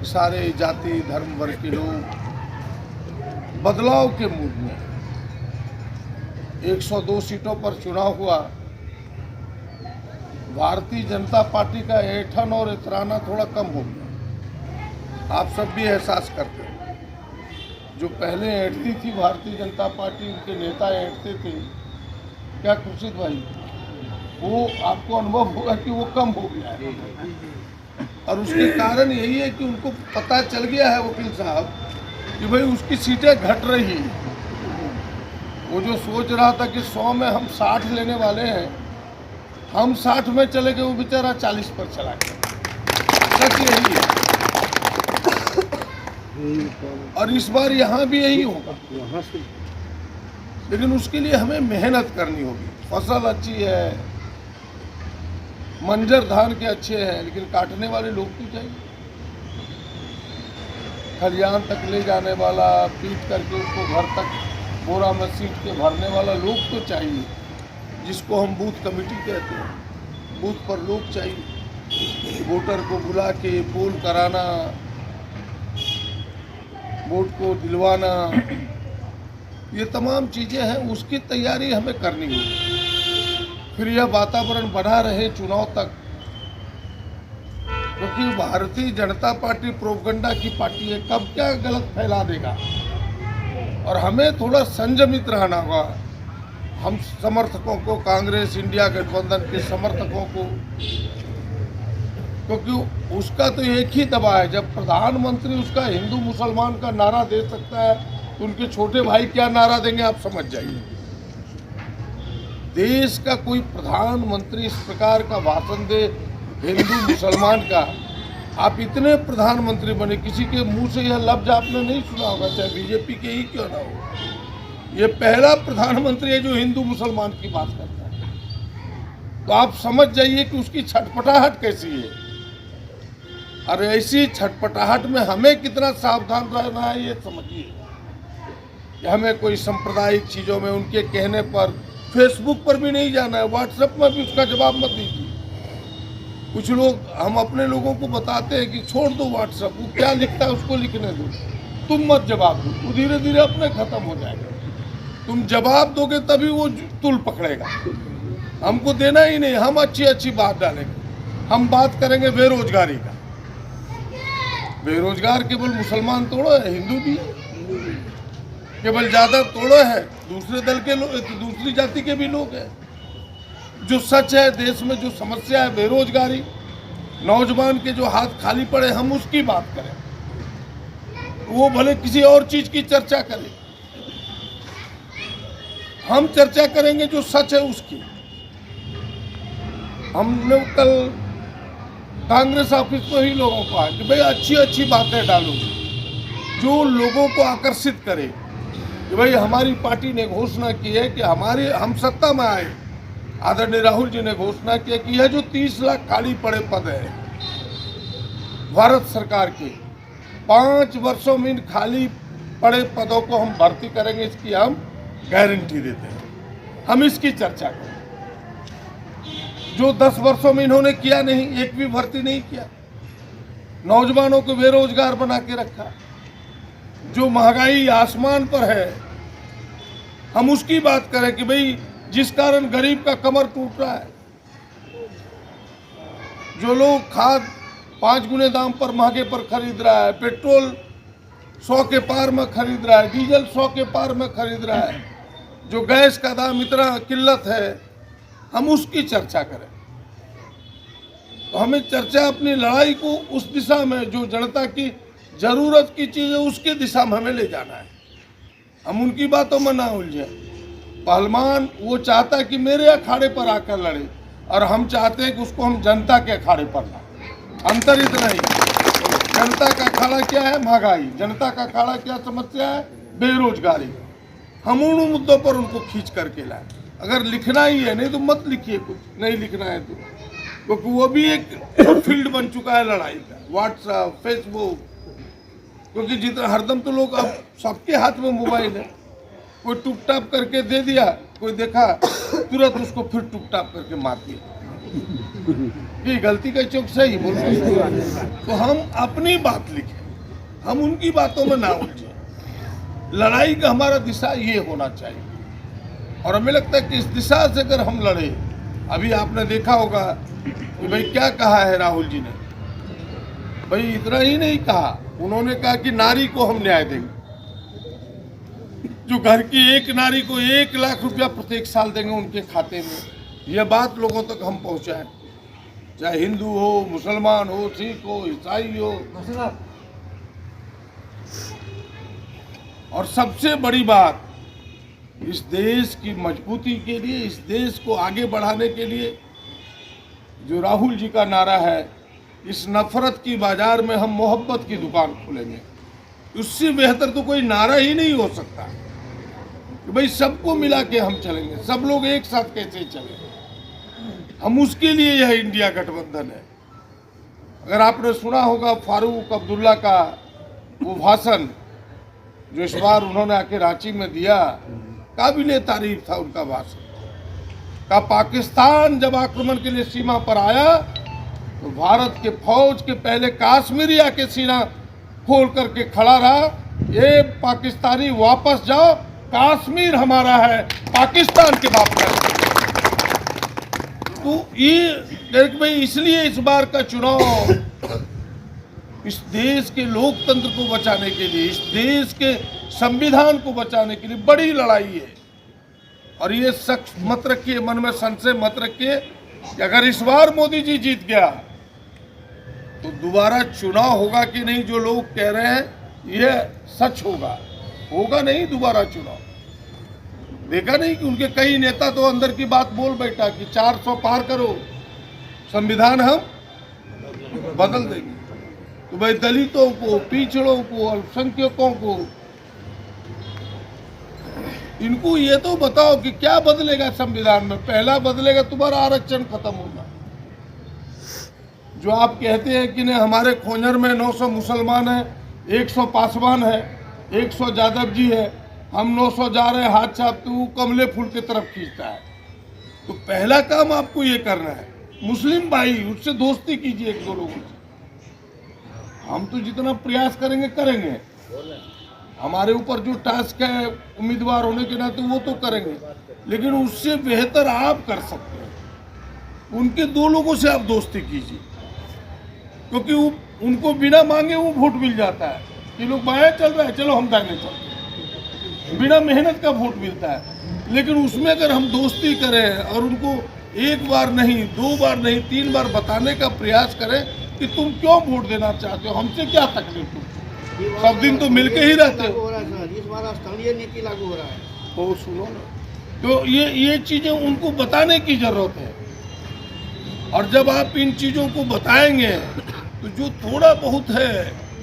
सारे जाति धर्म वर्ग के लोग बदलाव के मूड में। 102 सीटों पर चुनाव हुआ। भारतीय जनता पार्टी का ऐंठन और इतराना थोड़ा कम हो गया। आप सब भी एहसास करते हैं। जो पहले ऐंठती थी भारतीय जनता पार्टी, उनके नेता ऐंठते थे, क्या खुर्शीद भाई, वो आपको अनुभव होगा कि वो कम हो गया है। और उसके कारण यही है कि उनको पता चल गया है वकील साहब कि भाई उसकी सीटें घट रही हैं। वो जो सोच रहा था कि 100 में हम 60 लेने वाले हैं, हम 60 में चले गए, वो बेचारा 40 पर चला गया। सच यही है। और इस बार यहाँ भी यही होगा, लेकिन उसके लिए हमें मेहनत करनी होगी। फसल अच्छी है, मंजर धान के अच्छे हैं, लेकिन काटने वाले लोग तो चाहिए। खलियान तक ले जाने वाला, पीट करके उसको घर तक बोरा में सीट के भरने वाला लोग तो चाहिए, जिसको हम बूथ कमेटी कहते हैं। बूथ पर लोग चाहिए। वोटर को बुला के पोल कराना, वोट को दिलवाना, ये तमाम चीज़ें हैं, उसकी तैयारी हमें करनी होगी। फिर यह वातावरण बना रहे चुनाव तक, क्योंकि भारतीय जनता पार्टी प्रोपगंडा की पार्टी है, कब क्या गलत फैला देगा। और हमें थोड़ा संयमित रहना होगा। हम समर्थकों को, कांग्रेस इंडिया गठबंधन के समर्थकों को, क्योंकि उसका तो एक ही दबाव है। जब प्रधानमंत्री उसका हिंदू मुसलमान का नारा दे सकता है, तो उनके छोटे भाई क्या नारा देंगे, आप समझ जाइए। देश का कोई प्रधानमंत्री इस प्रकार का भाषण दे हिंदू मुसलमान का, आप इतने प्रधानमंत्री बने, किसी के मुंह से यह लफ्ज आपने नहीं सुना होगा, चाहे बीजेपी के ही क्यों ना हो। ये पहला प्रधानमंत्री है जो हिंदू मुसलमान की बात करता है। तो आप समझ जाइए कि उसकी छटपटाहट कैसी है। और ऐसी छटपटाहट में हमें कितना सावधान रहना है, ये समझिए। कि हमें कोई सांप्रदायिक चीज़ों में उनके कहने पर फेसबुक पर भी नहीं जाना है, व्हाट्सएप में भी उसका जवाब मत दीजिए। कुछ लोग, हम अपने लोगों को बताते हैं कि छोड़ दो व्हाट्सएप, वो क्या लिखता है उसको लिखने दो, तुम मत जवाब दो, वो धीरे धीरे अपने खत्म हो जाएगा। तुम जवाब दोगे तभी वो तुल पकड़ेगा। हमको देना ही नहीं, हम अच्छी अच्छी बात डालेंगे। हम बात करेंगे बेरोजगारी का। बेरोजगार केवल मुसलमान तोड़ो है, हिंदू भी केवल ज़्यादा तोड़ो है, दूसरे दल के लोग, दूसरी जाति के भी लोग हैं। जो सच है, देश में जो समस्या है बेरोजगारी, नौजवान के जो हाथ खाली पड़े, हम उसकी बात करें। वो भले किसी और चीज़ की चर्चा करें, हम चर्चा करेंगे जो सच है उसकी। हमने कल कांग्रेस ऑफिस में ही लोगों को कहा कि भाई अच्छी अच्छी बातें डालो जो लोगों को आकर्षित करे कि भाई हमारी पार्टी ने घोषणा की है कि हम सत्ता में आए। आदरणीय राहुल जी ने घोषणा की है कि यह जो 30 लाख खाली पड़े पद है भारत सरकार के, 5 वर्षों में इन खाली पड़े पदों को हम भर्ती करेंगे, इसकी हम गारंटी देते हैं। हम इसकी चर्चा करें। जो 10 वर्षों में इन्होंने किया नहीं, एक भी भर्ती नहीं किया, नौजवानों को बेरोजगार बना के रखा, जो महंगाई आसमान पर है, हम उसकी बात करें कि भाई जिस कारण गरीब का कमर टूट रहा है। जो लोग खाद 5 गुने दाम पर महंगे पर खरीद रहा है, पेट्रोल 100 के पार में खरीद रहा है, डीजल 100 के पार में खरीद रहा है, जो गैस का दाम इतना किल्लत है, हम उसकी चर्चा करें। तो हमें चर्चा अपनी लड़ाई को उस दिशा में, जो जनता की जरूरत की चीज़ है उसकी दिशा में हमें ले जाना है। हम उनकी बातों में ना उलझे। पहलवान वो चाहता है कि मेरे अखाड़े पर आकर लड़े, और हम चाहते हैं कि उसको हम जनता के अखाड़े पर लाएं। अंतर इतना ही। जनता का अखाड़ा क्या है? महंगाई। जनता का अखाड़ा क्या समस्या है? बेरोजगारी। हम उन मुद्दों पर उनको खींच करके लाएं। अगर लिखना ही है, नहीं तो मत लिखिए, कुछ नहीं लिखना है तो, क्योंकि वो भी एक फील्ड बन चुका है लड़ाई का, व्हाट्सएप, फेसबुक। क्योंकि जितना हरदम तो लोग, अब सबके हाथ में मोबाइल है, कोई टुक टाप करके दे दिया, कोई देखा तुरंत उसको फिर टुक टाप करके मार दिया। ये गलती का चौक सही बोल रहे हैं। तो हम अपनी बात लिखें, हम उनकी बातों में ना उलझे। लड़ाई का हमारा दिशा ये होना चाहिए और हमें लगता है कि इस दिशा से अगर हम लड़े, अभी आपने देखा होगा कि भाई क्या कहा है राहुल जी ने, भाई इतना ही नहीं कहा, उन्होंने कहा कि नारी को हम न्याय देंगे, जो घर की एक नारी को 1 लाख रुपया प्रत्येक साल देंगे उनके खाते में। यह बात लोगों तक हम पहुंचाएं, चाहे हिंदू हो, मुसलमान हो, सिख हो, ईसाई हो। और सबसे बड़ी बात, इस देश की मजबूती के लिए, इस देश को आगे बढ़ाने के लिए जो राहुल जी का नारा है, इस नफरत की बाजार में हम मोहब्बत की दुकान खोलेंगे, उससे बेहतर तो कोई नारा ही नहीं हो सकता कि भाई सबको मिला के हम चलेंगे, सब लोग एक साथ कैसे चलेंगे। हम उसके लिए यह इंडिया गठबंधन है। अगर आपने सुना होगा फारूक अब्दुल्ला का वो भाषण जो इस बार उन्होंने आके रांची में दिया, काबिले तारीफ था उनका भाषण। का पाकिस्तान जब आक्रमण के लिए सीमा पर आया तो भारत के फौज के पहले काश्मीरी आके सीना खोल करके खड़ा रहा, ये पाकिस्तानी वापस जाओ, कश्मीर हमारा है, पाकिस्तान के बाप का। तो ये भाई इसलिए इस बार का चुनाव इस देश के लोकतंत्र को बचाने के लिए, इस देश के संविधान को बचाने के लिए बड़ी लड़ाई है। और ये शक मत रखिए, मन में संशय मत रखिए कि अगर इस बार मोदी जी जीत गया तो दोबारा चुनाव होगा कि नहीं, जो लोग कह रहे हैं ये सच होगा, होगा नहीं दोबारा चुनाव। देखा नहीं कि उनके कई नेता तो अंदर की बात बोल बैठा कि 400 पार करो, संविधान हम बदल देंगे। तो भाई दलितों को, पिछड़ों को, अल्पसंख्यकों को, इनको ये तो बताओ कि क्या बदलेगा संविधान में। पहला बदलेगा तुम्हारा आरक्षण खत्म होगा। जो आप कहते हैं कि नहीं हमारे खोंजर में 900 मुसलमान है, 100 पासवान है, 100 यादव जी है, हम 900 जा रहे हैं हाथ छापते, वो कमले फूल की तरफ खींचता है। तो पहला काम आपको ये करना है, मुस्लिम भाई उससे दोस्ती कीजिए एक दो लोगों से। हम तो जितना प्रयास करेंगे करेंगे, हमारे ऊपर जो टास्क है उम्मीदवार होने के नाते वो तो करेंगे, लेकिन उससे बेहतर आप कर सकते हैं। उनके 2 लोगों से आप दोस्ती कीजिए, क्योंकि उनको बिना मांगे वो वोट मिल जाता है कि लोग बाएं चल रहा है, चलो हम दाएं चलते हैं, बिना मेहनत का वोट मिलता है। लेकिन उसमें अगर हम दोस्ती करें और उनको 1 बार नहीं, 2 बार नहीं, 3 बार बताने का प्रयास करें कि तुम क्यों वोट देना चाहते हो, हमसे क्या तकलीफ, तुम सब दिन तो मिलके ही रहते हो। इस बार स्थानीय नीति लागू हो रहा है, तो सुनो ना, तो ये चीजें उनको बताने की जरूरत है। और जब आप इन चीजों को बताएंगे तो जो थोड़ा बहुत है,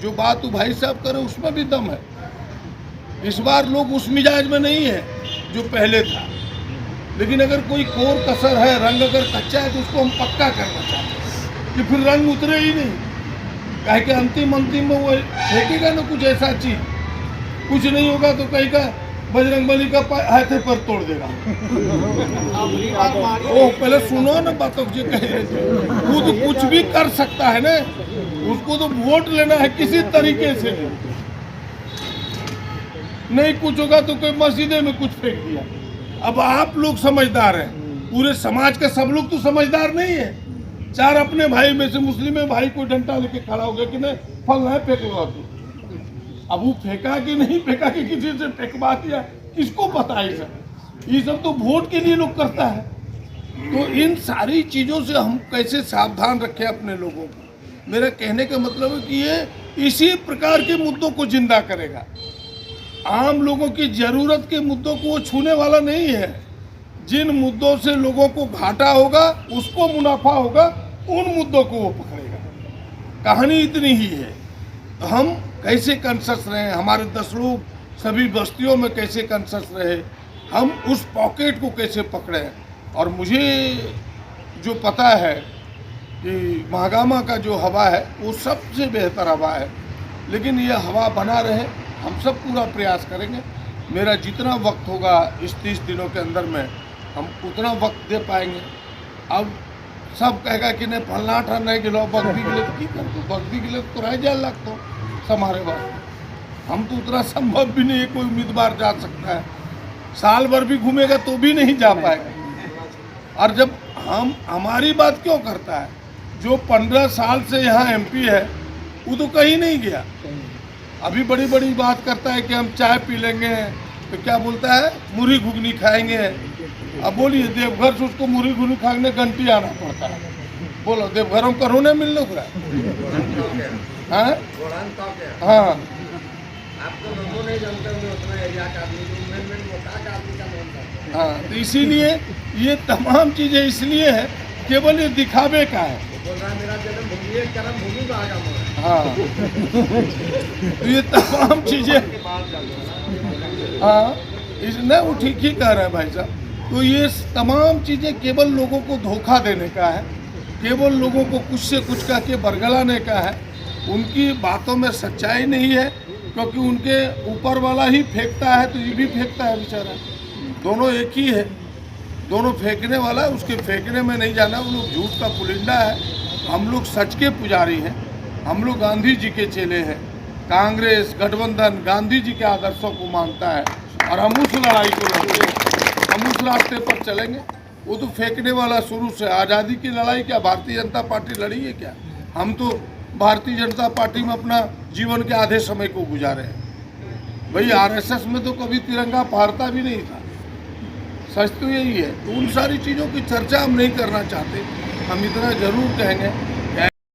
जो बात भाई साहब करे उसमें भी दम है। इस बार लोग उस मिजाज में नहीं है जो पहले था, लेकिन अगर कोई कोर कसर है, रंग अगर कच्चा है तो उसको हम पक्का करना चाहते हैं कि फिर रंग उतरे ही नहीं। कहे कि अंतिम में वो फेंकेगा ना कुछ ऐसा चीज, कुछ नहीं होगा तो कहेगा बजरंगबली का हाथे पर तोड़ देगा। ओ पहले सुनो ना बातों जो कह रहे थे, वो तो कुछ भी कर सकता है ना, उसको तो वोट लेना है किसी तरीके से। नहीं कुछ होगा तो कोई मस्जिदे में कुछ फेंक दिया। अब आप लोग समझदार हैं, पूरे समाज के सब लोग तो समझदार नहीं है। 4 अपने भाई में से मुस्लिम भाई को डंडा लेके खड़ा हो गया कि नहीं फल है फेंक लो। अब वो फेंका कि नहीं फेंका कि किसी से फेंकवा दिया, किसको पता है सब। ये सब तो वोट के लिए लोग करता है। तो इन सारी चीज़ों से हम कैसे सावधान रखें अपने लोगों को। मेरा कहने का मतलब है कि ये इसी प्रकार के मुद्दों को जिंदा करेगा। आम लोगों की जरूरत के मुद्दों को वो छूने वाला नहीं है। जिन मुद्दों से लोगों को घाटा होगा, उसको मुनाफा होगा, उन मुद्दों को वो पकड़ेगा। कहानी इतनी ही है। तो हम कैसे कॉन्शस रहे, हमारे 10 लोग सभी बस्तियों में कैसे कॉन्शस रहे, हम उस पॉकेट को कैसे पकड़े। और मुझे जो पता है कि महागामा का जो हवा है वो सबसे बेहतर हवा है, लेकिन ये हवा बना रहे, हम सब पूरा प्रयास करेंगे। मेरा जितना वक्त होगा इस 30 दिनों के अंदर में हम उतना वक्त दे पाएंगे। अब सब कहेगा कि नहीं फलना ठा नहीं गिलो बगदी गिले तो की कर दो बगदी गिले तो रह जाए लगता हमारे बात हम तो उतना संभव भी नहीं है कोई उम्मीदवार जा सकता है साल भर भी घूमेगा तो भी नहीं जा पाएगा। और जब हमारी बात क्यों करता है जो 15 साल से यहाँ एमपी है वो तो कहीं नहीं गया। अभी बड़ी बड़ी बात करता है कि हम चाय पी लेंगे तो क्या बोलता है मुरही घुगनी खाएंगे। अब बोलिए देवघर से उसको मुरही घुगनी खाने घंटी आना पड़ता है। बोलो देवघरों में करोने मिल लो हाँ हाँ हाँ तो इसीलिए ये तमाम चीजें इसलिए है केवल ये दिखावे का है। हाँ तो ये तमाम चीजें हाँ इसने वो ठीक ही कह रहा है भाई साहब। तो ये तमाम चीजें केवल लोगों को धोखा देने का है केवल लोगों को कुछ से कुछ कह के बरगलाने का है। उनकी बातों में सच्चाई नहीं है क्योंकि उनके ऊपर वाला ही फेंकता है तो ये भी फेंकता है बेचारा। दोनों एक ही है दोनों फेंकने वाला है उसके फेंकने में नहीं जाना। वो लोग झूठ का पुलिंदा है हम लोग सच के पुजारी हैं। हम लोग गांधी जी के चेले हैं। कांग्रेस गठबंधन गांधी जी के आदर्शों को मानता है और हम उस लड़ाई को लड़ते हैं हम उस रास्ते पर चलेंगे। वो तो फेंकने वाला शुरू से आज़ादी की लड़ाई क्या भारतीय जनता पार्टी लड़ी है क्या। हम तो भारतीय जनता पार्टी में अपना जीवन के आधे समय को गुजारे हैं। भाई आरएसएस में तो कभी तिरंगा फहरता भी नहीं था। सच तो यही है। तो उन सारी चीज़ों की चर्चा हम नहीं करना चाहते। हम इतना जरूर कहेंगे